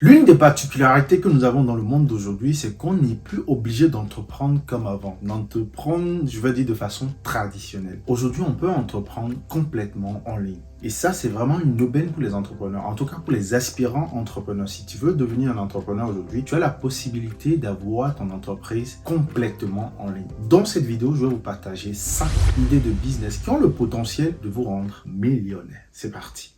L'une des particularités que nous avons dans le monde d'aujourd'hui, c'est qu'on n'est plus obligé d'entreprendre comme avant. D'entreprendre, je vais dire, de façon traditionnelle. Aujourd'hui, on peut entreprendre complètement en ligne. Et ça, c'est vraiment une aubaine pour les entrepreneurs. En tout cas, pour les aspirants entrepreneurs. Si tu veux devenir un entrepreneur aujourd'hui, tu as la possibilité d'avoir ton entreprise complètement en ligne. Dans cette vidéo, je vais vous partager 5 idées de business qui ont le potentiel de vous rendre millionnaire. C'est parti.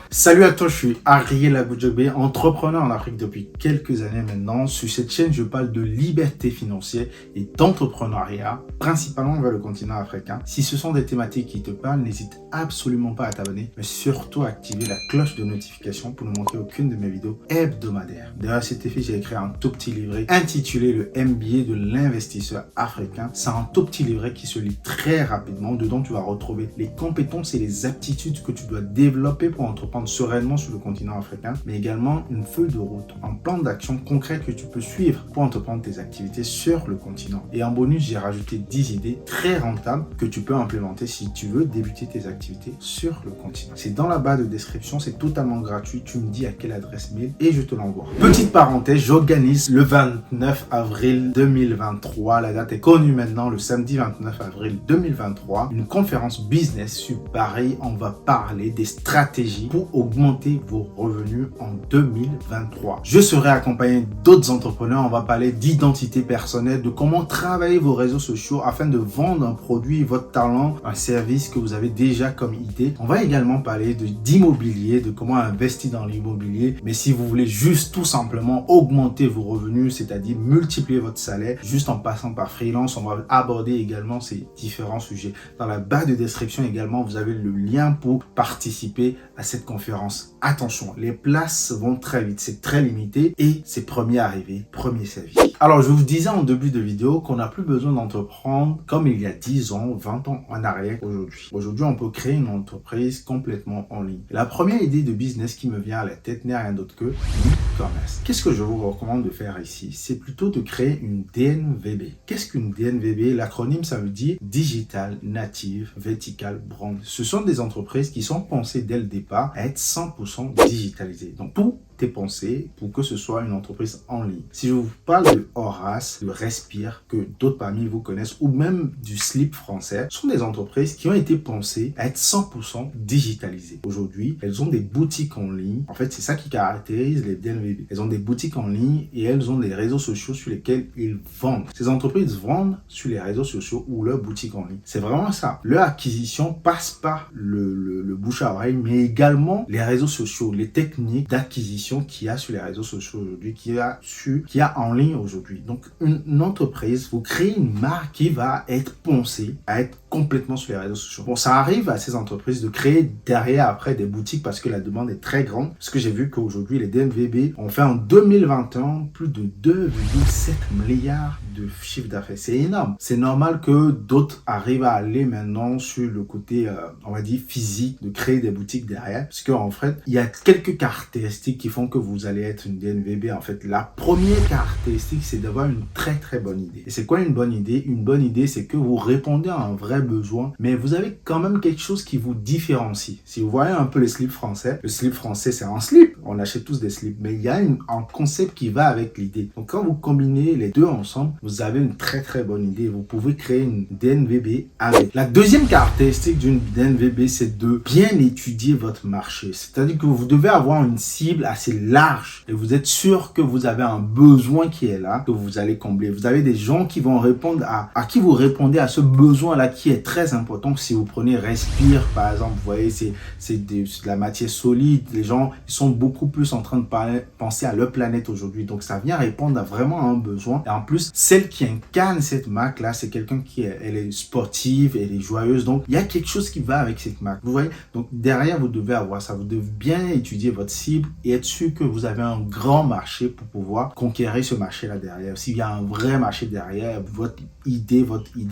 Salut à toi, je suis Ariel Agoudjobé, entrepreneur en Afrique depuis quelques années maintenant. Sur cette chaîne, je parle de liberté financière et d'entrepreneuriat, principalement vers le continent africain. Si ce sont des thématiques qui te parlent, n'hésite absolument pas à t'abonner, mais surtout à activer la cloche de notification pour ne manquer aucune de mes vidéos hebdomadaires. Derrière cet effet, j'ai écrit un tout petit livret intitulé le MBA de l'investisseur africain. C'est un tout petit livret qui se lit très rapidement. Dedans, tu vas retrouver les compétences et les aptitudes que tu dois développer pour entreprendre sereinement sur le continent africain, mais également une feuille de route, un plan d'action concret que tu peux suivre pour entreprendre tes activités sur le continent. Et en bonus, j'ai rajouté 10 idées très rentables que tu peux implémenter si tu veux débuter tes activités sur le continent. C'est dans la barre de description, c'est totalement gratuit. Tu me dis à quelle adresse mail et je te l'envoie. Petite parenthèse, j'organise le 29 avril 2023, la date est connue maintenant, le samedi 29 avril 2023, une conférence business sur Paris. On va parler des stratégies pour augmenter vos revenus en 2023. Je serai accompagné d'autres entrepreneurs. On va parler d'identité personnelle, de comment travailler vos réseaux sociaux afin de vendre un produit, votre talent, un service que vous avez déjà comme idée. On va également parler d'immobilier, de comment investir dans l'immobilier. Mais si vous voulez juste tout simplement augmenter vos revenus, c'est-à-dire multiplier votre salaire, juste en passant par freelance, on va aborder également ces différents sujets. Dans la barre de description également, vous avez le lien pour participer à cette conférence. Attention, les places vont très vite, c'est très limité et c'est premier arrivé, premier servi. Alors, je vous disais en début de vidéo qu'on n'a plus besoin d'entreprendre comme il y a 10 ans, 20 ans en arrière aujourd'hui. Aujourd'hui, on peut créer une entreprise complètement en ligne. La première idée de business qui me vient à la tête n'est rien d'autre que l'e-commerce. Qu'est-ce que je vous recommande de faire ici? C'est plutôt de créer une DNVB. Qu'est-ce qu'une DNVB? L'acronyme, ça veut dire Digital Native Vertical Brand. Ce sont des entreprises qui sont pensées dès le départ à être 100% digitalisées. Donc, tout est pensé pour que ce soit une entreprise en ligne. Si je vous parle de Horace, de Respire, que d'autres parmi vous connaissent, ou même du Slip français, ce sont des entreprises qui ont été pensées à être 100% digitalisées. Aujourd'hui, elles ont des boutiques en ligne. En fait, c'est ça qui caractérise les DNVB. Elles ont des boutiques en ligne et elles ont des réseaux sociaux sur lesquels ils vendent. Ces entreprises vendent sur les réseaux sociaux ou leurs boutiques en ligne. C'est vraiment ça. Leur acquisition passe par le bouche à oreille, mais également les réseaux sociaux, les techniques d'acquisition qu'il y a sur les réseaux sociaux aujourd'hui, qu'il y a en ligne aujourd'hui. Donc, une entreprise, vous créez une marque qui va être pensée à être complètement sur les réseaux sociaux. Bon, ça arrive à ces entreprises de créer derrière après des boutiques parce que la demande est très grande. Parce que j'ai vu qu'aujourd'hui, les DNVB ont fait en 2021 plus de 2,7 milliards de chiffre d'affaires. C'est énorme. C'est normal que d'autres arrivent à aller maintenant sur le côté, on va dire, physique, de créer des boutiques derrière. Parce qu'en fait, il y a quelques caractéristiques qui font que vous allez être une DNVB. En fait, la première caractéristique, c'est d'avoir une très très bonne idée. Et c'est quoi une bonne idée? Une bonne idée, c'est que vous répondez à un vrai besoin, mais vous avez quand même quelque chose qui vous différencie. Si vous voyez un peu les slips français, le slip français, c'est un slip. On achète tous des slips, mais il y a un concept qui va avec l'idée. Donc, quand vous combinez les deux ensemble, vous avez une très très bonne idée. Vous pouvez créer une DNVB avec. La deuxième caractéristique d'une DNVB, c'est de bien étudier votre marché. C'est-à-dire que vous devez avoir une cible assez large et vous êtes sûr que vous avez un besoin qui est là, que vous allez combler. Vous avez des gens qui vont répondre à qui vous répondez à ce besoin-là qui est très important. Si vous prenez Respire, par exemple, vous voyez, c'est de la matière solide. Les gens, ils sont beaucoup plus en train de penser à leur planète aujourd'hui. Donc, ça vient répondre vraiment à un besoin. Et en plus, celle qui incarne cette marque-là, c'est quelqu'un elle est sportive, elle est joyeuse. Donc, il y a quelque chose qui va avec cette marque. Vous voyez? Donc, derrière, vous devez avoir ça. Vous devez bien étudier votre cible et être sûr que vous avez un grand marché pour pouvoir conquérir ce marché-là derrière. S'il y a un vrai marché derrière, votre idée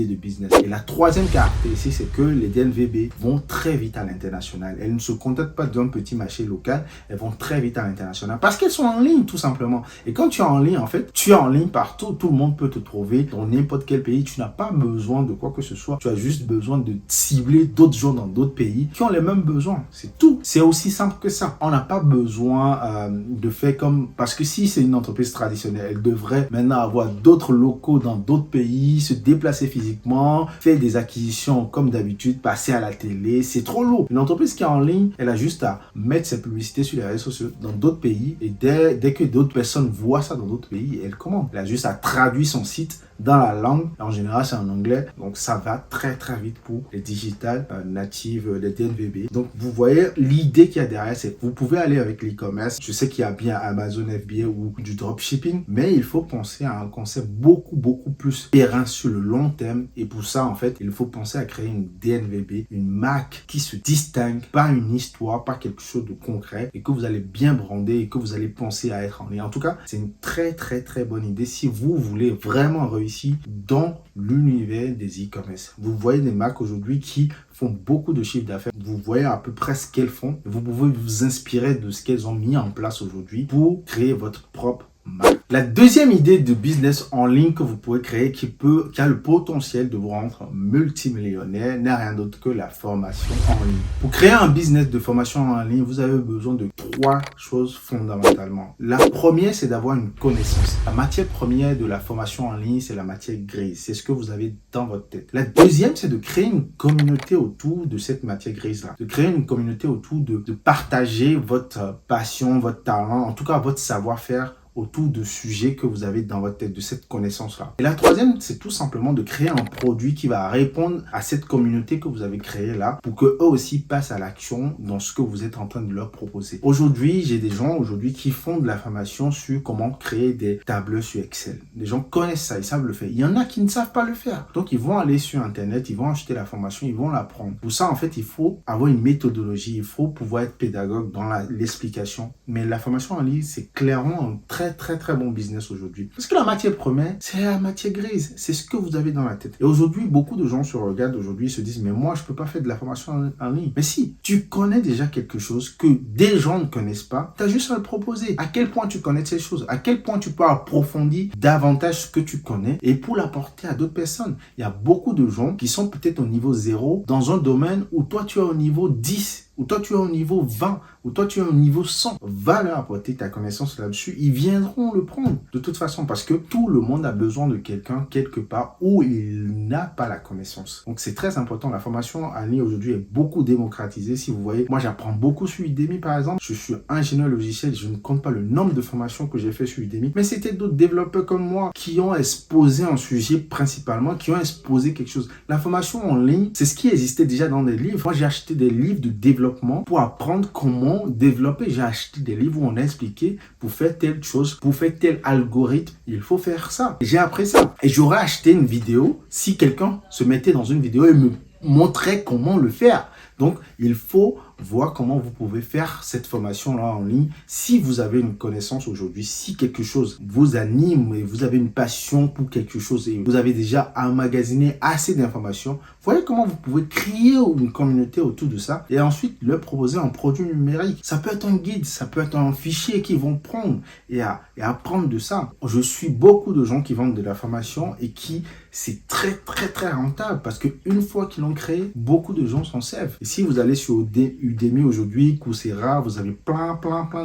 de business. Et la troisième caractéristique, c'est que les DNVB vont très vite à l'international. Elles ne se contentent pas d'un petit marché local, elles vont très très vite à l'international parce qu'elles sont en ligne tout simplement. Et quand tu es en ligne, en fait, tu es en ligne partout. Tout le monde peut te trouver dans n'importe quel pays. Tu n'as pas besoin de quoi que ce soit. Tu as juste besoin de cibler d'autres gens dans d'autres pays qui ont les mêmes besoins. C'est tout. C'est aussi simple que ça. On n'a pas besoin de faire comme... Parce que si c'est une entreprise traditionnelle, elle devrait maintenant avoir d'autres locaux dans d'autres pays, se déplacer physiquement, faire des acquisitions comme d'habitude, passer à la télé. C'est trop lourd. Une entreprise qui est en ligne, elle a juste à mettre ses publicités sur les réseaux sociaux dans d'autres pays et dès que d'autres personnes voient ça dans d'autres pays, elle commande. Elle a juste à traduire son site dans la langue. En général, c'est en anglais. Donc, ça va très, très vite pour les digitales natives, les DNVB. Donc, vous voyez, l'idée qu'il y a derrière, c'est que vous pouvez aller avec l'e-commerce. Je sais qu'il y a bien Amazon FBA ou du dropshipping, mais il faut penser à un concept beaucoup, beaucoup plus périn sur le long terme. Et pour ça, en fait, il faut penser à créer une DNVB, une marque qui se distingue, pas une histoire, pas quelque chose de concret et que vous allez bien brander et que vous allez penser à être en ligne. En tout cas, c'est une très, très, très bonne idée si vous voulez vraiment réussir dans l'univers des e-commerce. Vous voyez des marques aujourd'hui qui font beaucoup de chiffres d'affaires. Vous voyez à peu près ce qu'elles font. Vous pouvez vous inspirer de ce qu'elles ont mis en place aujourd'hui pour créer votre propre marque. La deuxième idée de business en ligne que vous pouvez créer qui a le potentiel de vous rendre multimillionnaire n'est rien d'autre que la formation en ligne. Pour créer un business de formation en ligne, vous avez besoin de 3 choses fondamentalement. La première, c'est d'avoir une connaissance. La matière première de la formation en ligne, c'est la matière grise. C'est ce que vous avez dans votre tête. La deuxième, c'est de créer une communauté autour de cette matière grise-là. De créer une communauté autour de partager votre passion, votre talent, en tout cas votre savoir-faire autour de sujets que vous avez dans votre tête, de cette connaissance-là. Et la troisième, c'est tout simplement de créer un produit qui va répondre à cette communauté que vous avez créée là pour que eux aussi passent à l'action dans ce que vous êtes en train de leur proposer. Aujourd'hui, j'ai des gens qui font de la formation sur comment créer des tableurs sur Excel. Les gens connaissent ça, ils savent le faire. Il y en a qui ne savent pas le faire. Donc, ils vont aller sur Internet, ils vont acheter la formation, ils vont l'apprendre. Pour ça, en fait, il faut avoir une méthodologie, il faut pouvoir être pédagogue dans l'explication. Mais la formation en ligne, c'est clairement un très bon business aujourd'hui. Parce que la matière première, c'est la matière grise. C'est ce que vous avez dans la tête. Et aujourd'hui, beaucoup de gens se regardent aujourd'hui et se disent, mais moi, je peux pas faire de la formation en ligne. Mais si, tu connais déjà quelque chose que des gens ne connaissent pas, tu as juste à le proposer. À quel point tu connais ces choses? À quel point tu peux approfondir davantage ce que tu connais et pour l'apporter à d'autres personnes? Il y a beaucoup de gens qui sont peut-être au niveau 0 dans un domaine où toi, tu es au niveau 10. Ou toi tu es au niveau 20, ou toi tu es au niveau 100, va leur apporter ta connaissance là-dessus, ils viendront le prendre de toute façon parce que tout le monde a besoin de quelqu'un quelque part où il n'a pas la connaissance. Donc c'est très important, la formation en ligne aujourd'hui est beaucoup démocratisée. Si vous voyez, moi j'apprends beaucoup sur Udemy par exemple, je suis ingénieur logiciel, je ne compte pas le nombre de formations que j'ai fait sur Udemy, mais c'était d'autres développeurs comme moi qui ont exposé un sujet principalement, qui ont exposé quelque chose. La formation en ligne, c'est ce qui existait déjà dans des livres. Moi j'ai acheté des livres de développement pour apprendre comment développer. J'ai acheté des livres où on a expliqué pour faire telle chose, pour faire tel algorithme, il faut faire ça. J'ai appris ça. Et j'aurais acheté une vidéo si quelqu'un se mettait dans une vidéo et me montrait comment le faire. Donc, il faut voir comment vous pouvez faire cette formation-là en ligne. Si vous avez une connaissance aujourd'hui, si quelque chose vous anime et vous avez une passion pour quelque chose et vous avez déjà emmagasiné assez d'informations, voyez comment vous pouvez créer une communauté autour de ça et ensuite leur proposer un produit numérique. Ça peut être un guide, ça peut être un fichier qu'ils vont prendre et apprendre de ça. Je suis beaucoup de gens qui vendent de la formation et qui c'est très rentable parce qu'une fois qu'ils l'ont créé, beaucoup de gens s'en servent. Et si vous allez sur Udemy aujourd'hui, Coursera, vous avez plein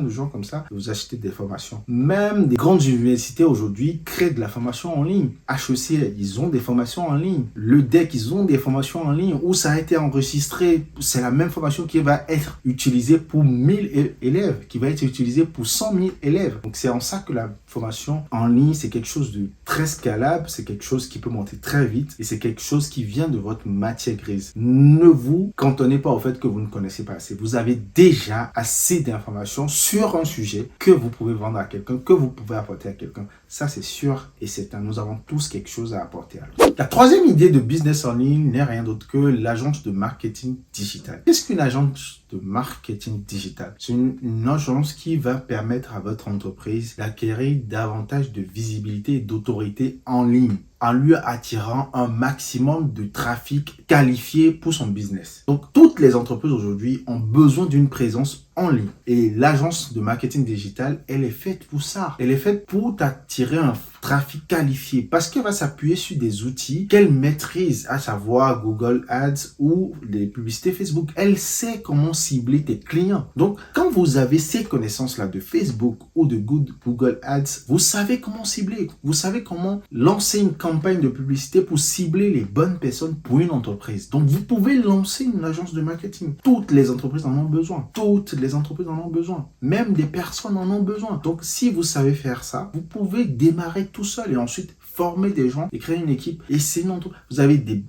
de gens comme ça, vous achetez des formations. Même des grandes universités aujourd'hui créent de la formation en ligne. HEC, ils ont des formations en ligne. l'EDEC, ils ont des formations en ligne où ça a été enregistré. C'est la même formation qui va être utilisée pour 1000 élèves, qui va être utilisée pour 100 000 élèves. Donc c'est en ça que la formation en ligne, c'est quelque chose de très scalable, c'est quelque chose qui peut monter très vite et c'est quelque chose qui vient de votre matière grise. Ne vous cantonnez pas au fait que vous ne connaissez pas assez. Vous avez déjà assez d'informations sur un sujet que vous pouvez vendre à quelqu'un, que vous pouvez apporter à quelqu'un. Ça, c'est sûr et certain. Nous avons tous quelque chose à apporter à l'autre. La troisième idée de business en ligne n'est rien d'autre que l'agence de marketing digital. Qu'est-ce qu'une agence de marketing digital? C'est une agence qui va permettre à votre entreprise d'acquérir davantage de visibilité et d'autorité en ligne, en lui attirant un maximum de trafic qualifié pour son business. Donc, toutes les entreprises aujourd'hui ont besoin d'une présence en ligne. Et l'agence de marketing digital, elle est faite pour ça. Elle est faite pour t'attirer un trafic qualifié parce qu'elle va s'appuyer sur des outils qu'elle maîtrise, à savoir Google Ads ou les publicités Facebook. Elle sait comment cibler tes clients. Donc, quand vous avez ces connaissances-là de Facebook ou de Google Ads, vous savez comment cibler. Vous savez comment lancer une campagne de publicité pour cibler les bonnes personnes pour une entreprise. Donc, vous pouvez lancer une agence de marketing. Toutes les entreprises en ont besoin. Toutes les entreprises en ont besoin. Même des personnes en ont besoin. Donc, si vous savez faire ça, vous pouvez démarrer tout seul et ensuite former des gens et créer une équipe. Et sinon, vous avez des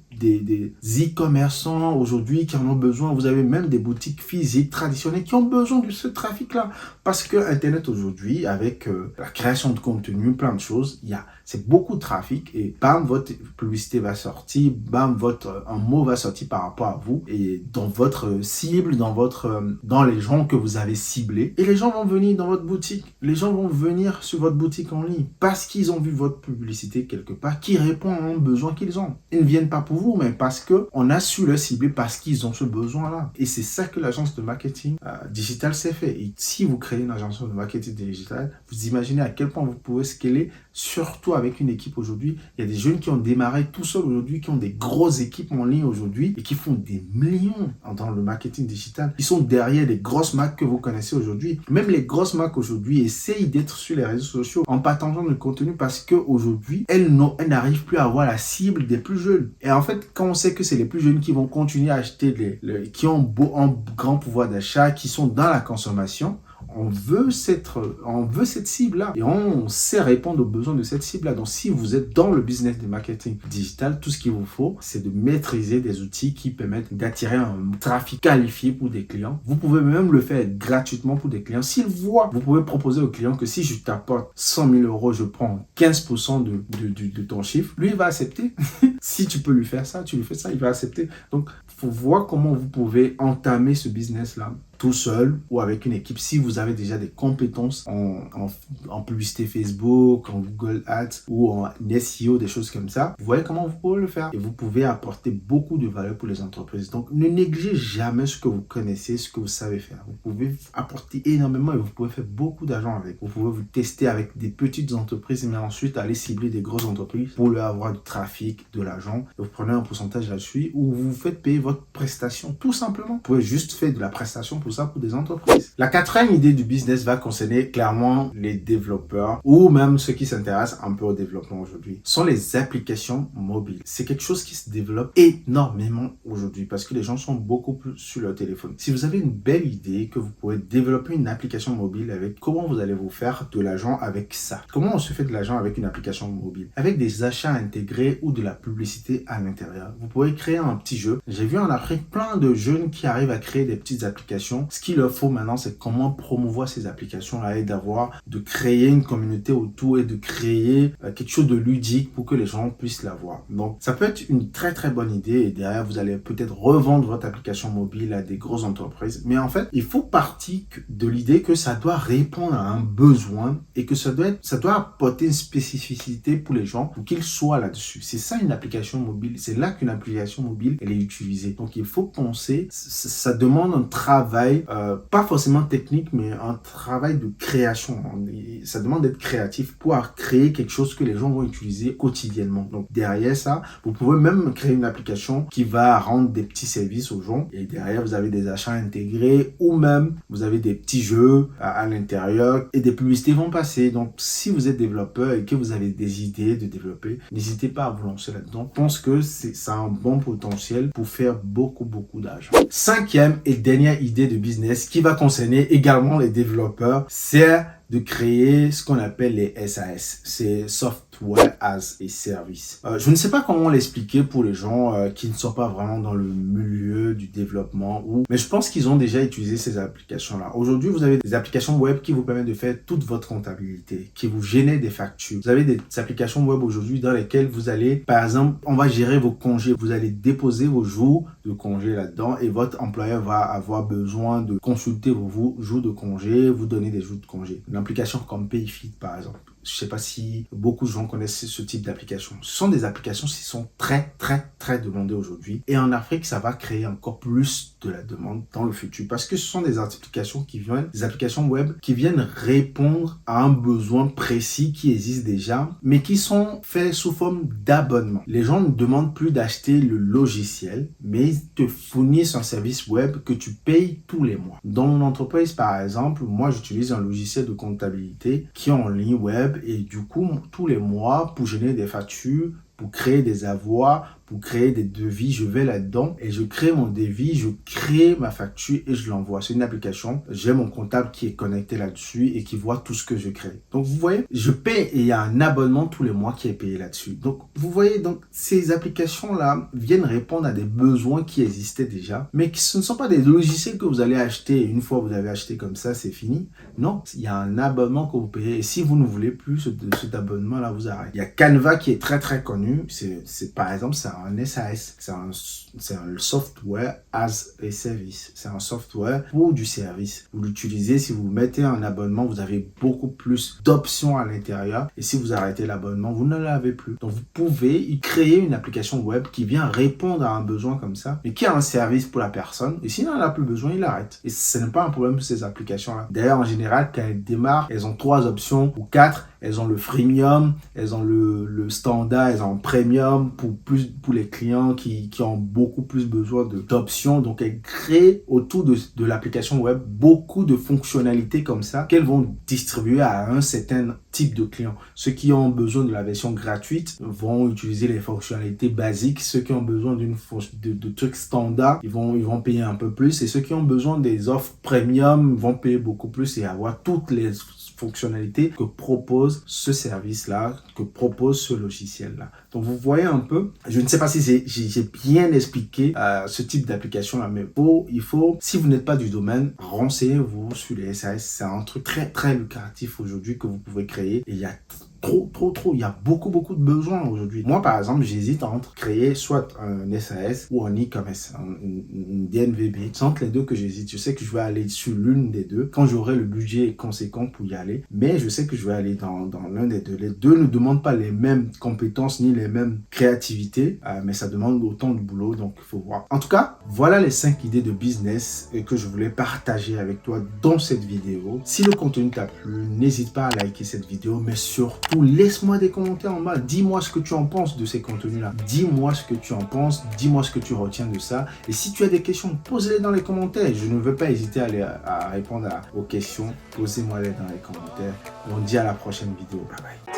e-commerçants aujourd'hui qui en ont besoin. Vous avez même des boutiques physiques traditionnelles qui ont besoin de ce trafic-là. Parce que Internet aujourd'hui, avec la création de contenu, plein de choses, c'est beaucoup de trafic et bam, votre publicité va sortir, bam, un mot va sortir par rapport à vous et dans votre cible, dans les gens que vous avez ciblés. Et les gens vont venir dans votre boutique. Les gens vont venir sur votre boutique en ligne parce qu'ils ont vu votre publicité quelque part qui répond à un besoin qu'ils ont. Ils ne viennent pas pour vous, mais parce qu'on a su le cibler parce qu'ils ont ce besoin-là. Et c'est ça que l'agence de marketing digital s'est fait. Et si vous créez une agence de marketing digital, vous imaginez à quel point vous pouvez scaler, surtout avec une équipe aujourd'hui. Il y a des jeunes qui ont démarré tout seuls aujourd'hui, qui ont des grosses équipes en ligne aujourd'hui et qui font des millions dans le marketing digital. Ils sont derrière les grosses marques que vous connaissez aujourd'hui. Même les grosses marques aujourd'hui essayent d'être sur les réseaux sociaux en partageant du contenu parce qu'aujourd'hui, elles n'arrivent plus à avoir la cible des plus jeunes. Et en fait, quand on sait que c'est les plus jeunes qui vont continuer à acheter, qui ont un grand pouvoir d'achat, qui sont dans la consommation, on veut cette cible-là et on sait répondre aux besoins de cette cible-là. Donc, si vous êtes dans le business du marketing digital, tout ce qu'il vous faut, c'est de maîtriser des outils qui permettent d'attirer un trafic qualifié pour des clients. Vous pouvez même le faire gratuitement pour des clients. S'ils voient, vous pouvez proposer au client que si je t'apporte 100 000 euros, je prends 15% de ton chiffre. Lui, il va accepter. Si tu peux lui faire ça, tu lui fais ça, il va accepter. Donc, il faut voir comment vous pouvez entamer ce business-là tout seul ou avec une équipe. Si vous avez déjà des compétences en publicité Facebook, en Google Ads ou en SEO, des choses comme ça, vous voyez comment vous pouvez le faire. Et vous pouvez apporter beaucoup de valeur pour les entreprises. Donc, ne négligez jamais ce que vous connaissez, ce que vous savez faire. Vous pouvez apporter énormément et vous pouvez faire beaucoup d'argent avec. Vous pouvez vous tester avec des petites entreprises, mais ensuite aller cibler des grosses entreprises pour leur avoir du trafic, de l'argent. Vous prenez un pourcentage là-dessus ou vous faites payer votre prestation, tout simplement. Vous pouvez juste faire de la prestation pour ça pour des entreprises. La quatrième idée du business va concerner clairement les développeurs ou même ceux qui s'intéressent un peu au développement aujourd'hui. Ce sont les applications mobiles. C'est quelque chose qui se développe énormément aujourd'hui parce que les gens sont beaucoup plus sur leur téléphone. Si vous avez une belle idée que vous pouvez développer une application mobile avec, comment vous allez vous faire de l'argent avec ça? Comment on se fait de l'argent avec une application mobile? Avec des achats intégrés ou de la publicité à l'intérieur. Vous pouvez créer un petit jeu. J'ai vu en Afrique plein de jeunes qui arrivent à créer des petites applications. Ce qu'il leur faut maintenant, c'est comment promouvoir ces applications-là et de créer une communauté autour et de créer quelque chose de ludique pour que les gens puissent l'avoir. Donc, ça peut être une très très bonne idée et derrière, vous allez peut-être revendre votre application mobile à des grosses entreprises. Mais en fait, il faut partir de l'idée que ça doit répondre à un besoin et que ça doit apporter une spécificité pour les gens pour qu'ils soient là-dessus. C'est ça une application mobile. C'est là qu'une application mobile, elle est utilisée. Donc, il faut penser, ça demande un travail, pas forcément technique, mais un travail de création. Ça demande d'être créatif pour créer quelque chose que les gens vont utiliser quotidiennement. Donc, derrière ça, vous pouvez même créer une application qui va rendre des petits services aux gens. Et derrière, vous avez des achats intégrés ou même vous avez des petits jeux à l'intérieur et des publicités vont passer. Donc, si vous êtes développeur et que vous avez des idées de développer, n'hésitez pas à vous lancer là-dedans. Je pense que ça a un bon potentiel pour faire beaucoup d'argent. Cinquième et dernière idée de business qui va concerner également les développeurs, c'est de créer ce qu'on appelle les SAS. C'est Software as a Service. Je ne sais pas comment l'expliquer pour les gens qui ne sont pas vraiment dans le milieu du développement, mais je pense qu'ils ont déjà utilisé ces applications-là. Aujourd'hui, vous avez des applications web qui vous permettent de faire toute votre comptabilité, qui vous génèrent des factures. Vous avez des applications web aujourd'hui dans lesquelles vous allez, par exemple, on va gérer vos congés. Vous allez déposer vos jours de congé là-dedans et votre employeur va avoir besoin de consulter vos jours de congé, vous donner des jours de congé. Une application comme Payfit, par exemple. Je sais pas si beaucoup de gens connaissent ce type d'applications. Ce sont des applications qui sont très demandées aujourd'hui. Et en Afrique, ça va créer encore plus de la demande dans le futur parce que ce sont des applications des applications web qui viennent répondre à un besoin précis qui existe déjà, mais qui sont faits sous forme d'abonnement. Les gens ne demandent plus d'acheter le logiciel, mais ils te fournissent un service web que tu payes tous les mois. Dans mon entreprise, par exemple, moi, j'utilise un logiciel de comptabilité qui est en ligne web et du coup, tous les mois, pour générer des factures, pour créer des avoirs, pour créer des devis, je vais là-dedans et je crée mon devis, je crée ma facture et je l'envoie. C'est une application. J'ai mon comptable qui est connecté là-dessus et qui voit tout ce que je crée. Donc, vous voyez, je paie et il y a un abonnement tous les mois qui est payé là-dessus. Donc, vous voyez, donc ces applications-là viennent répondre à des besoins qui existaient déjà, mais ce ne sont pas des logiciels que vous allez acheter et une fois vous avez acheté comme ça, c'est fini. Non, il y a un abonnement que vous payez et si vous ne voulez plus cet abonnement-là, vous arrêtez. Il y a Canva qui est très connu. C'est par exemple, c'est un SAS, c'est un software as a service. C'est un software pour du service. Vous l'utilisez, si vous mettez un abonnement, vous avez beaucoup plus d'options à l'intérieur. Et si vous arrêtez l'abonnement, vous ne l'avez plus. Donc, vous pouvez créer une application web qui vient répondre à un besoin comme ça, mais qui a un service pour la personne. Et s'il n'en a plus besoin, il arrête. Et ce n'est pas un problème pour ces applications-là. D'ailleurs, en général, quand elles démarrent, elles ont 3 options ou 4. Elles ont le freemium, elles ont le standard, elles ont le premium pour les clients qui ont beaucoup plus besoin d'options. Donc, elles créent autour de l'application web beaucoup de fonctionnalités comme ça qu'elles vont distribuer à un certain type de clients. Ceux qui ont besoin de la version gratuite vont utiliser les fonctionnalités basiques. Ceux qui ont besoin de trucs standards, ils vont payer un peu plus. Et ceux qui ont besoin des offres premium vont payer beaucoup plus et avoir toutes les fonctionnalités que propose ce service-là, que propose ce logiciel-là. Donc, vous voyez un peu, je ne sais pas si j'ai bien expliqué ce type d'application-là, mais il faut, si vous n'êtes pas du domaine, renseignez-vous sur les SAS. C'est un truc très lucratif aujourd'hui que vous pouvez créer et il y a trop. Il y a beaucoup de besoins aujourd'hui. Moi, par exemple, j'hésite entre créer soit un SAS ou un e-commerce, une DNVB. C'est entre les deux que j'hésite. Je sais que je vais aller sur l'une des deux quand j'aurai le budget conséquent pour y aller. Mais je sais que je vais aller dans l'un des deux. Les deux ne demandent pas les mêmes compétences ni les mêmes créativités, mais ça demande autant de boulot, donc il faut voir. En tout cas, voilà les 5 idées de business que je voulais partager avec toi dans cette vidéo. Si le contenu t'a plu, n'hésite pas à liker cette vidéo, mais surtout, laisse-moi des commentaires en bas. Dis-moi ce que tu en penses de ces contenus-là. Dis-moi ce que tu en penses. Dis-moi ce que tu retiens de ça. Et si tu as des questions, pose-les dans les commentaires. Je ne veux pas hésiter à répondre aux questions. Posez-moi-les dans les commentaires. On se dit à la prochaine vidéo. Bye bye.